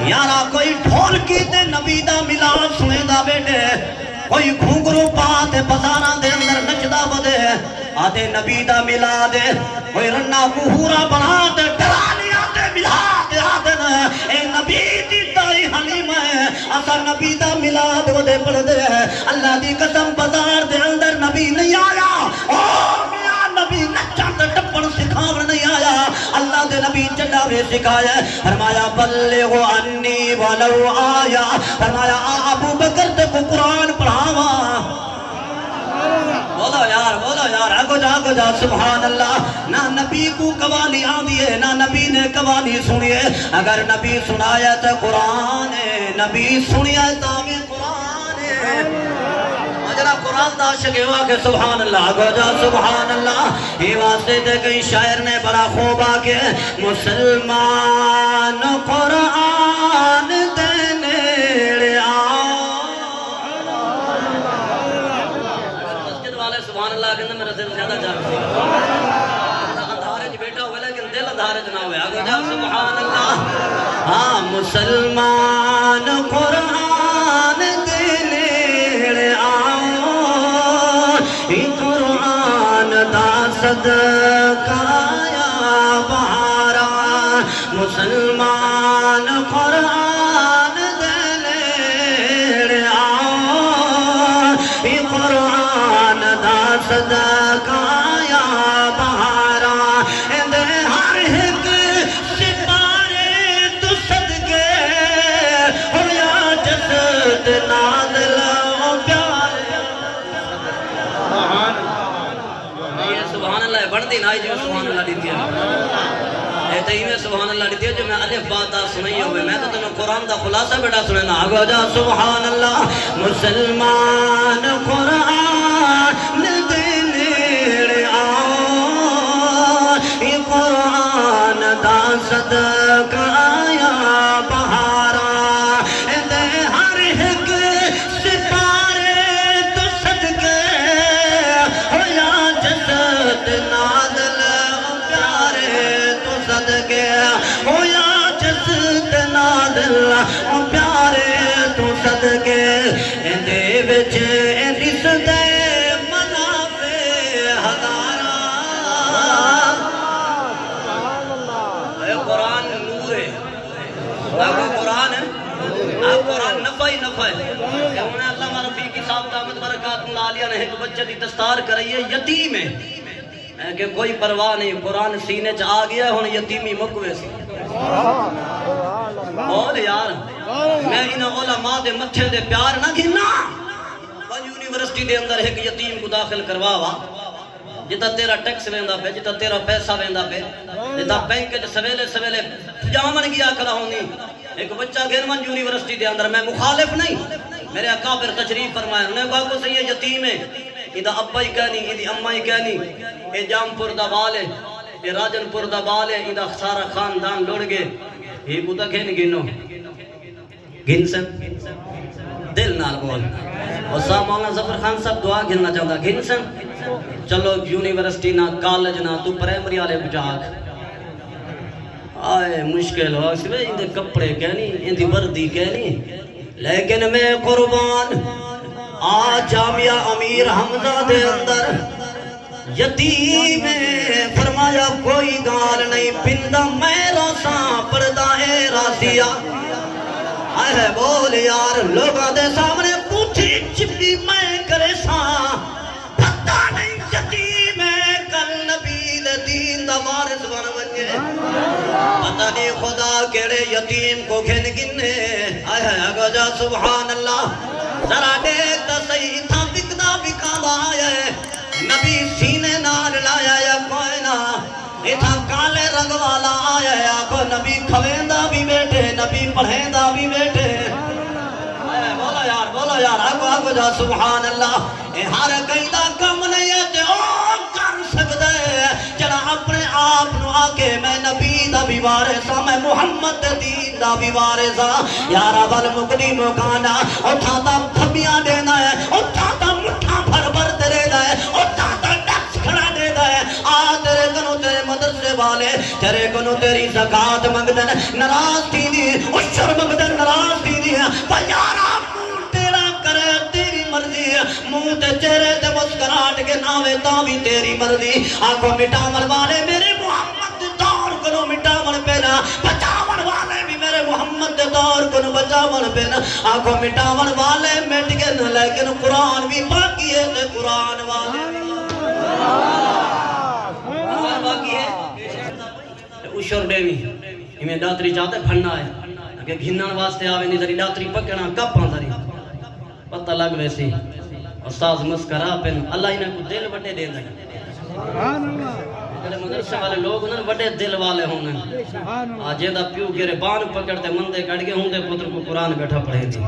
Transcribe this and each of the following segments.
یارا کوئی ڈھول کی تے نبی دا ملاد سنے دا بیٹے کوئی گھونگرو پاتے بزاران دے اندر نچدا بدے آدھے نبی دا ملاد کوئی رنہ کوہورا بناتے ڈرانیاں دے ملاد آدھے اے نبی دی دائی حلیم ہے آسا نبی دا ملاد ودے پڑھ دے اللہ دی قسم بزار دے اندر نبی نہیں آیا نبی نچا تے ٹپن سکھاون نہیں آیا اللہ دے نبی چلاوے سکھایا فرمایا بلغ انی ولو آیا فرمایا ابو بکر تے کو قرآن پڑھاوا بولو یار آگو جا سبحان اللہ نہ نبی کو قوالی آدھیے نہ نبی نے قوالی سنیے اگر نبی سنایا تو قرآن ہے نبی سنیا تاوی قرآن ہے مجرہ قرآن دا شکیوا کہ سبحان اللہ آگو جا سبحان اللہ یہ واسطے دے کئی شاعر نے بڑا خوب آکے مسلمان قرآن دینے آؤ سبحان اللہ کہ میرا دل زیادہ جاگتی اندھارج بیٹا ہوئے لیکن دل اندھارج نہ ہوئے آگے جا سبحان اللہ ہاں مسلمان قرآن دینے آؤ قرآن دا صدقہ یا بہارا مسلمان قرآن دینے آؤ قرآن دا صدقہ یا بہارا اندے ہر ایک سپارے تو صدقے ہو یا جسد نازل و پیارے سبحان اللہ بڑھتی نائی جو سبحان اللہ دیتی ہے تہی میں سبحان اللہ دیتی ہے جو میں الف باتا سنئی ہوئے میں تو تمہیں قرآن دا خلاصہ بیٹا سنے نا آگو جا سبحان اللہ مسلمان قرآن دینے آؤ قرآن دا صدقہ یا بہارا دے ہر ایک سپارے تو صدقے ہو یا جسد نازل پیارے تو صدقے ہو یا جسد نازل پیارے تو صدقے دے وچ رسدے منافع ہزارہ اے قرآن نور ہے اگر قرآن ہے آپ قرآن نفع ہی نفع ہے کہ انہیں اللہ معرفی کی صاحب دامت برکات اللہ علیہ نے ایک بچہ دی دستار کرائی ہے یتیم ہے کہ کوئی پرواہ نہیں قرآن سینے چ آ گیا ہون یتیمی مکوے سی بول یار میں انہاں علماء دے متھے دے پیار نہ گھنا پنج یونیورسٹی دے اندر ایک یتیم کو داخل کرواوا جتا تیرا ٹیکس ویندا پہ جتا تیرا پیسہ ویندا پہ جتا بینک وچ سویلے سویلے جامن گیا کلا ہونی ایک بچہ گھرمن یونیورسٹی دے اندر میں مخالف نہیں میرے اکابر تشریف فرمائے انہوں نے کہا کو صحیح یتیم ہے ادھا ابا ہی کہنی ادھی اممہ ہی کہنی اے جام پور دا بال ہے اے راجن پور دا بال ہے ادھا سارا خاندان لڑ گئے یہ بودا کہنی گنو گھنسن دل نال بول اور صاحب مولانا ظفر خان صاحب دعا گھننا چاہوں گا گھنسن چلو یونیورسٹی نہ کالج نہ تو پرائمری والے بجاگ آئے مشکل ہو سوے اندے کپڑے کہنی اندی وردی کہنی لیکن میں قربان آج جامعہ امیر حمزہ دے اندر یتیم فرمایا کوئی گال نہیں پندہ میں روساں پردہ اے راسیہ آئے بول یار لوگاں دے سامنے پوچھی چپی میں کرے ساں پتہ نہیں یتیم کل نبی دے دین دا وارث بن بنجے پتہ نہیں خدا کیڑے یتیم کو گھن گنے آئے اگا جا سبحان اللہ ذرا دیکھ تا صحیح تھا بکنا بکالا آیا ہے نبی سینے نال لایا یا کوئی نہ اتھا کالے رنگ والا آیا ہے آکو نبی کھویندہ بھی بیٹھے نبی پڑھیندہ بھی بیٹھے بولو یار آگو جا سبحان اللہ اے ہر قیدہ کم نہیں ہے تے او کر سکتا ہے چلا اپنے آپ نو آکے میں نبی دا بھی وارثا میں محمد دین دا بھی وارثا یارا بل مقدی مکانا اٹھا تا پھبیاں دینا ہے اٹھا تا مٹھا بھر بھر دینا ہے اٹھا تا ڈکس کھڑا دینا ہے آ تیرے کنو تیرے مدرسے والے تیرے کنو تیری زکاة مگدن نراز تھی دی اشر مگدن چہرے تے مسکراہٹ کے ناوے تاوی تیری مرضی آنکھوں مٹاون والے میرے محمد دے دور کنو مٹاون پینا بچاون والے بھی میرے محمد دے دور کنو بچاون پینا آنکھوں مٹاون والے مٹ کے نہ لیکن قرآن بھی باقی ہے تے قرآن والے باقی ہے اشور ڈیوی ہمیں ڈاتری چاہتے پھننا ہے کہ گھنن واسطے آوے نہیں ذری ڈاتری پکڑا کب پاں ذری پتہ لگ ویسی استاذ مسکرا پن اللہ انہیں کو دل بڑے دے دیں مدرسے والے لوگ انہیں بڑے دل والے ہونے آجے دا پیو گرے بان پکڑتے مندے کڑ گئے ہوں دے پتر کو قرآن بیٹھا پڑھے دی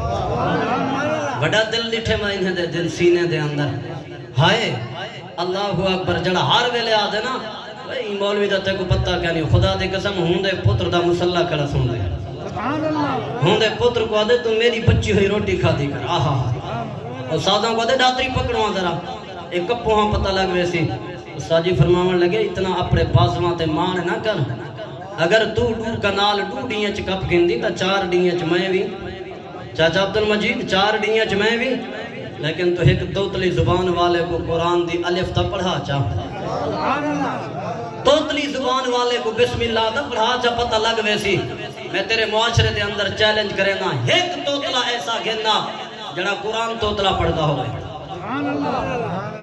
بڑا دل لٹھے میں انہیں دے دل سینے دے اندر ہائے اللہ اکبر جڑا ہار ویلے آدھے نا مولوی دا تے کو پتہ کیا نہیں خدا دے قسم ہوں دے پتر دا مسلح کڑا سن دے ہوں دے پتر کو آدھے تم میری بچی ہوئی روٹی کھا دی کر آہا اور سادوں کو آدھے ڈاتری پکڑوان ذرا ایک کپ وہاں پتہ لگ ویسی استاد جی فرماون لگے اتنا اپنے بازواں تے مان نہ کر اگر تو ڈور کنال ڈو ڈیاں چ کپ گھندی تا 4 ڈیاں چ میں بھی چاچا عبدالمجید 4 ڈیاں چ میں بھی لیکن تو ایک توتلی زبان والے کو قرآن دی الف تا پڑھا چاہ توتلی زبان والے کو بسم اللہ دا پڑھا چاہ پتہ لگ ویسی میں تیرے معاشرے دے اندر چیلنج کرے نا ایک توتلا ایسا گھننا جڑا قرآن توتلا پڑھتا ہوئے